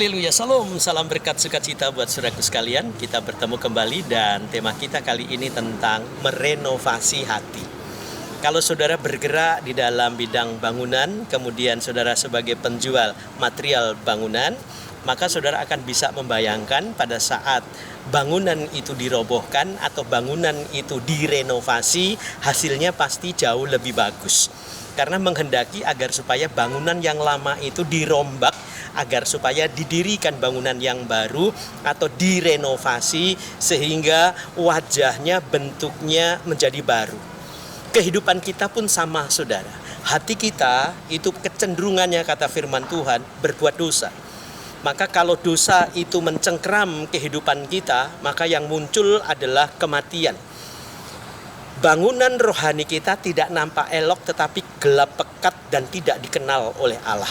Haleluya, salam berkat sukacita buat saudaraku sekalian. Kita bertemu kembali dan tema kita kali ini tentang merenovasi hati. Kalau saudara bergerak di dalam bidang bangunan, kemudian saudara sebagai penjual material bangunan, maka saudara akan bisa membayangkan pada saat bangunan itu dirobohkan atau bangunan itu direnovasi, hasilnya pasti jauh lebih bagus. Karena menghendaki agar supaya bangunan yang lama itu dirombak, agar supaya didirikan bangunan yang baru atau direnovasi sehingga wajahnya, bentuknya menjadi baru. Kehidupan kita pun sama, saudara. Hati kita itu kecenderungannya, kata firman Tuhan, berbuat dosa. Maka kalau dosa itu mencengkeram kehidupan kita, maka yang muncul adalah kematian. Bangunan rohani kita tidak nampak elok tetapi gelap pekat dan tidak dikenal oleh Allah.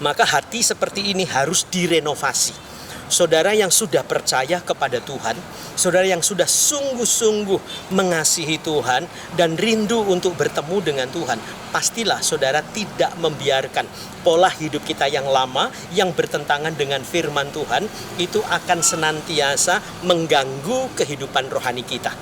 Maka hati seperti ini harus direnovasi. Saudara yang sudah percaya kepada Tuhan, saudara yang sudah sungguh-sungguh mengasihi Tuhan dan rindu untuk bertemu dengan Tuhan, pastilah saudara tidak membiarkan pola hidup kita yang lama yang bertentangan dengan firman Tuhan itu akan senantiasa mengganggu kehidupan rohani kita.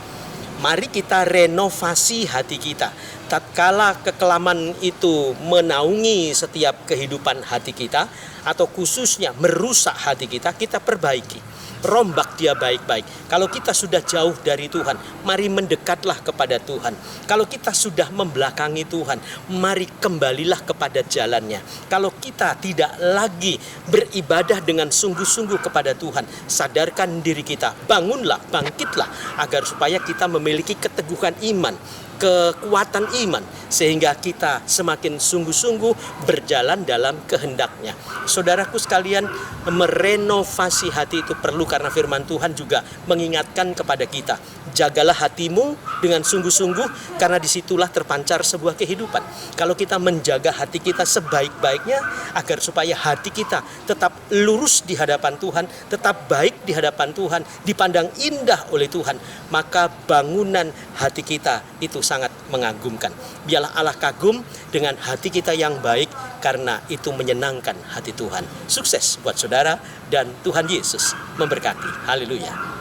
Mari kita renovasi hati kita. Tatkala kekelaman itu menaungi setiap kehidupan hati kita, atau khususnya merusak hati kita, kita perbaiki. Rombak dia baik-baik. Kalau kita sudah jauh dari Tuhan, mari mendekatlah kepada Tuhan. Kalau kita sudah membelakangi Tuhan, mari kembalilah kepada jalannya. Kalau kita tidak lagi beribadah dengan sungguh-sungguh kepada Tuhan, sadarkan diri kita, bangunlah, bangkitlah, agar supaya kita memiliki keteguhan iman, kekuatan iman, sehingga kita semakin sungguh-sungguh berjalan dalam kehendaknya. Saudaraku sekalian, merenovasi hati itu perlu karena firman Tuhan juga mengingatkan kepada kita. Jagalah hatimu dengan sungguh-sungguh karena disitulah terpancar sebuah kehidupan. Kalau kita menjaga hati kita sebaik-baiknya agar supaya hati kita tetap lurus di hadapan Tuhan, tetap baik di hadapan Tuhan, dipandang indah oleh Tuhan, maka bangunan hati kita itu sangat mengagumkan. Biarlah Allah kagum dengan hati kita yang baik karena itu menyenangkan hati Tuhan. Sukses buat saudara dan Tuhan Yesus memberkati. Haleluya.